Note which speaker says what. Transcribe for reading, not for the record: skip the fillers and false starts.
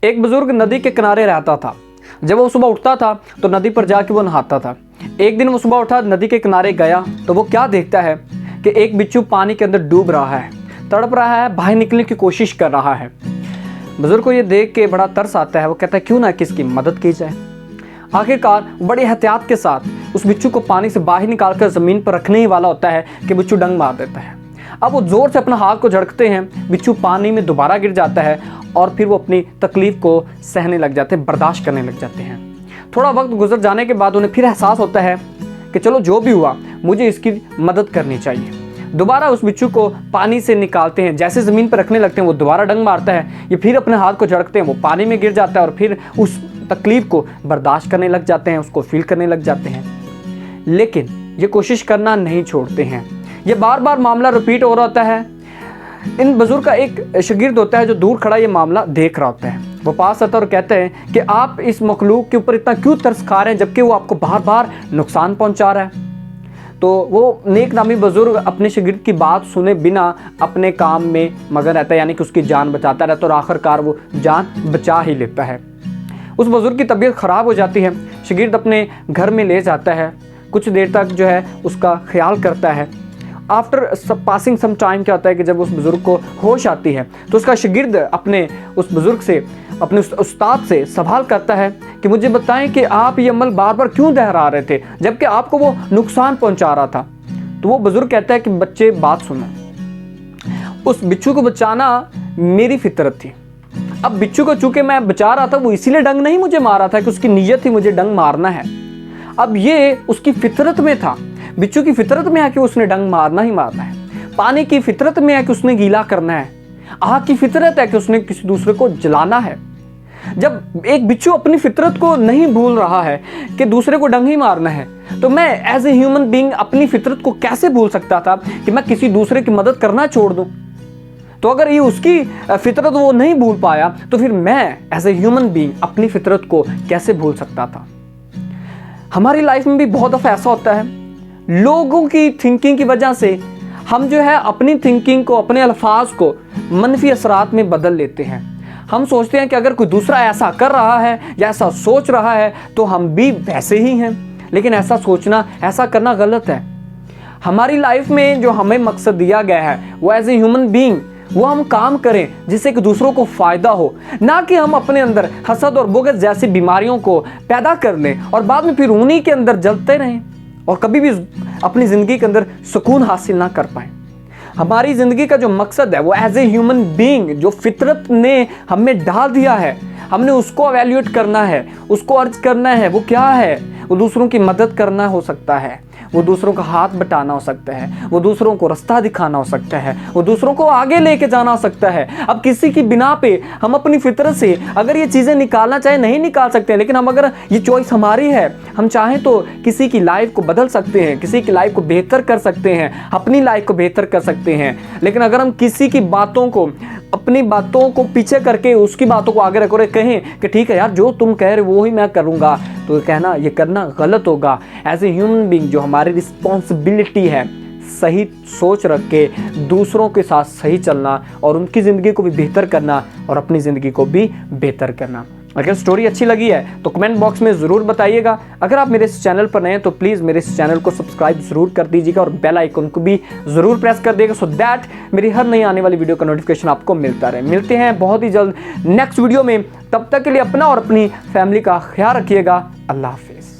Speaker 1: एक बुजुर्ग नदी के किनारे रहता था। जब वो सुबह उठता था तो नदी पर जाके वो नहाता था। एक दिन वो सुबह उठा, नदी के किनारे गया तो वो क्या देखता है कि एक बिच्छू पानी के अंदर डूब रहा है, तड़प रहा है, बाहर निकलने की कोशिश कर रहा है। बुजुर्ग को ये देख के बड़ा तरस आता है। वो कहता है क्यों ना किसकी मदद की जाए। आखिरकार बड़ी एहतियात के साथ उस बिच्छू को पानी से बाहर निकालकर ज़मीन पर रखने ही वाला होता है कि बिच्छू डंग मार देता है। अब वो ज़ोर से अपना हाथ को झड़कते हैं, बिच्छू पानी में दोबारा गिर जाता है और फिर वो अपनी तकलीफ़ को सहने लग जाते हैं, बर्दाश्त करने लग जाते हैं। थोड़ा वक्त गुजर जाने के बाद उन्हें फिर एहसास होता है कि चलो जो भी हुआ मुझे इसकी मदद करनी चाहिए। दोबारा उस बिच्छू को पानी से निकालते हैं, जैसे ज़मीन पर रखने लगते हैं वो दोबारा डंग मारता है। ये फिर अपने हाथ को झड़कते हैं, वो पानी में गिर जाता है और फिर उस तकलीफ़ को बर्दाश्त करने लग जाते हैं, उसको फील करने लग जाते हैं। लेकिन ये कोशिश करना नहीं छोड़ते हैं। ये बार बार मामला रिपीट हो रहा होता है। इन बुजुर्ग का एक शागिर्द होता है जो दूर खड़ा ये मामला देख रहा होता है। वो पास आता है और कहते हैं कि आप इस मखलूक के ऊपर इतना क्यों तरस खा रहे हैं जबकि वो आपको बार बार नुकसान पहुंचा रहा है। तो वो नेक नामी बुजुर्ग अपने शागिर्द की बात सुने बिना अपने काम में मगन रहता है, यानी कि उसकी जान बचाता रहता है और आखिरकार वो जान बचा ही लेता है। उस बुजुर्ग की तबीयत ख़राब हो जाती है। शागिर्द अपने घर में ले जाता है, कुछ देर तक जो है उसका ख्याल करता है। आफ्टर पासिंग सम टाइम क्या होता है कि जब उस बुज़ुर्ग को होश आती है तो उसका शागिर्द अपने उस बुज़ुर्ग से, अपने उस्ताद से सवाल करता है कि मुझे बताएं कि आप ये अमल बार बार क्यों दोहरा रहे थे जबकि आपको वो नुकसान पहुंचा रहा था। तो वो बुज़ुर्ग कहता है कि बच्चे बात सुनो, उस बिच्छू को बचाना मेरी फितरत थी। अब बिच्छू को चूंकि मैं बचा रहा था वो इसीलिए डंग नहीं मुझे मारा था कि उसकी नीयत थी मुझे डंग मारना है। अब ये उसकी फितरत में था, बिच्छू की फितरत में है कि उसने डंग मारना ही मारना है। पानी की फितरत में है कि उसने गीला करना है। आग की फितरत है कि उसने किसी दूसरे को जलाना है। जब एक बिच्छू अपनी फितरत को नहीं भूल रहा है कि दूसरे को डंग ही मारना है, तो मैं एज ए ह्यूमन बीइंग अपनी फितरत को कैसे भूल सकता था कि मैं किसी दूसरे की मदद करना छोड़ दूं। तो अगर ये उसकी फितरत वो नहीं भूल पाया तो फिर मैं एज ए ह्यूमन बीइंग अपनी फितरत को कैसे भूल सकता था। हमारी लाइफ में भी बहुत दफ़ा ऐसा होता है, लोगों की थिंकिंग की वजह से हम जो है अपनी थिंकिंग को, अपने अल्फाज को मनफी असरात में बदल लेते हैं। हम सोचते हैं कि अगर कोई दूसरा ऐसा कर रहा है या ऐसा सोच रहा है तो हम भी वैसे ही हैं, लेकिन ऐसा सोचना, ऐसा करना गलत है। हमारी लाइफ में जो हमें मकसद दिया गया है वो एज ए ह्यूमन बीइंग वो हम काम करें जिससे कि दूसरों को फ़ायदा हो, ना कि हम अपने अंदर हसद और बुग़्ज़ जैसी बीमारियों को पैदा कर लें और बाद में फिर उन्हीं के अंदर जलते रहें और कभी भी अपनी ज़िंदगी के अंदर सुकून हासिल ना कर पाएँ। हमारी ज़िंदगी का जो मकसद है वो एज ए ह्यूमन बीइंग जो फितरत ने हमें डाल दिया है, हमने उसको एवेल्यूएट करना है, उसको अर्ज करना है। वो क्या है? वो दूसरों की मदद करना हो सकता है, वो दूसरों का हाथ बटाना हो सकता है, वो दूसरों को रास्ता दिखाना हो सकता है, वो दूसरों को आगे लेके जाना हो सकता है। अब किसी की बिना पे हम अपनी फितरत से अगर ये चीज़ें निकालना चाहे नहीं निकाल सकते, लेकिन हम अगर ये चॉइस हमारी है, हम चाहें तो किसी की लाइफ को बदल सकते हैं, किसी की लाइफ को बेहतर कर सकते हैं, अपनी लाइफ को बेहतर कर सकते हैं। लेकिन अगर हम किसी की बातों को, अपनी बातों को पीछे करके उसकी बातों को आगे रखो, कहें कि ठीक है यार जो तुम कह रहे हो वो ही मैं करूँगा, तो कहना ये करना गलत होगा। एज ए ह्यूमन बीइंग जो हमारी रिस्पॉन्सिबिलिटी है सही सोच रख के दूसरों के साथ सही चलना और उनकी ज़िंदगी को भी बेहतर करना और अपनी ज़िंदगी को भी बेहतर करना। अगर स्टोरी अच्छी लगी है तो कमेंट बॉक्स में ज़रूर बताइएगा। अगर आप मेरे इस चैनल पर नए हैं तो प्लीज़ मेरे इस चैनल को सब्सक्राइब ज़रूर कर दीजिएगा और बेल आइकन को भी ज़रूर प्रेस कर दिएगा, सो दैट मेरी हर नई आने वाली वीडियो का नोटिफिकेशन आपको मिलता रहे। मिलते हैं बहुत ही जल्द नेक्स्ट वीडियो में, तब तक के लिए अपना और अपनी फैमिली का ख्याल रखिएगा। अल्लाह हाफिज़।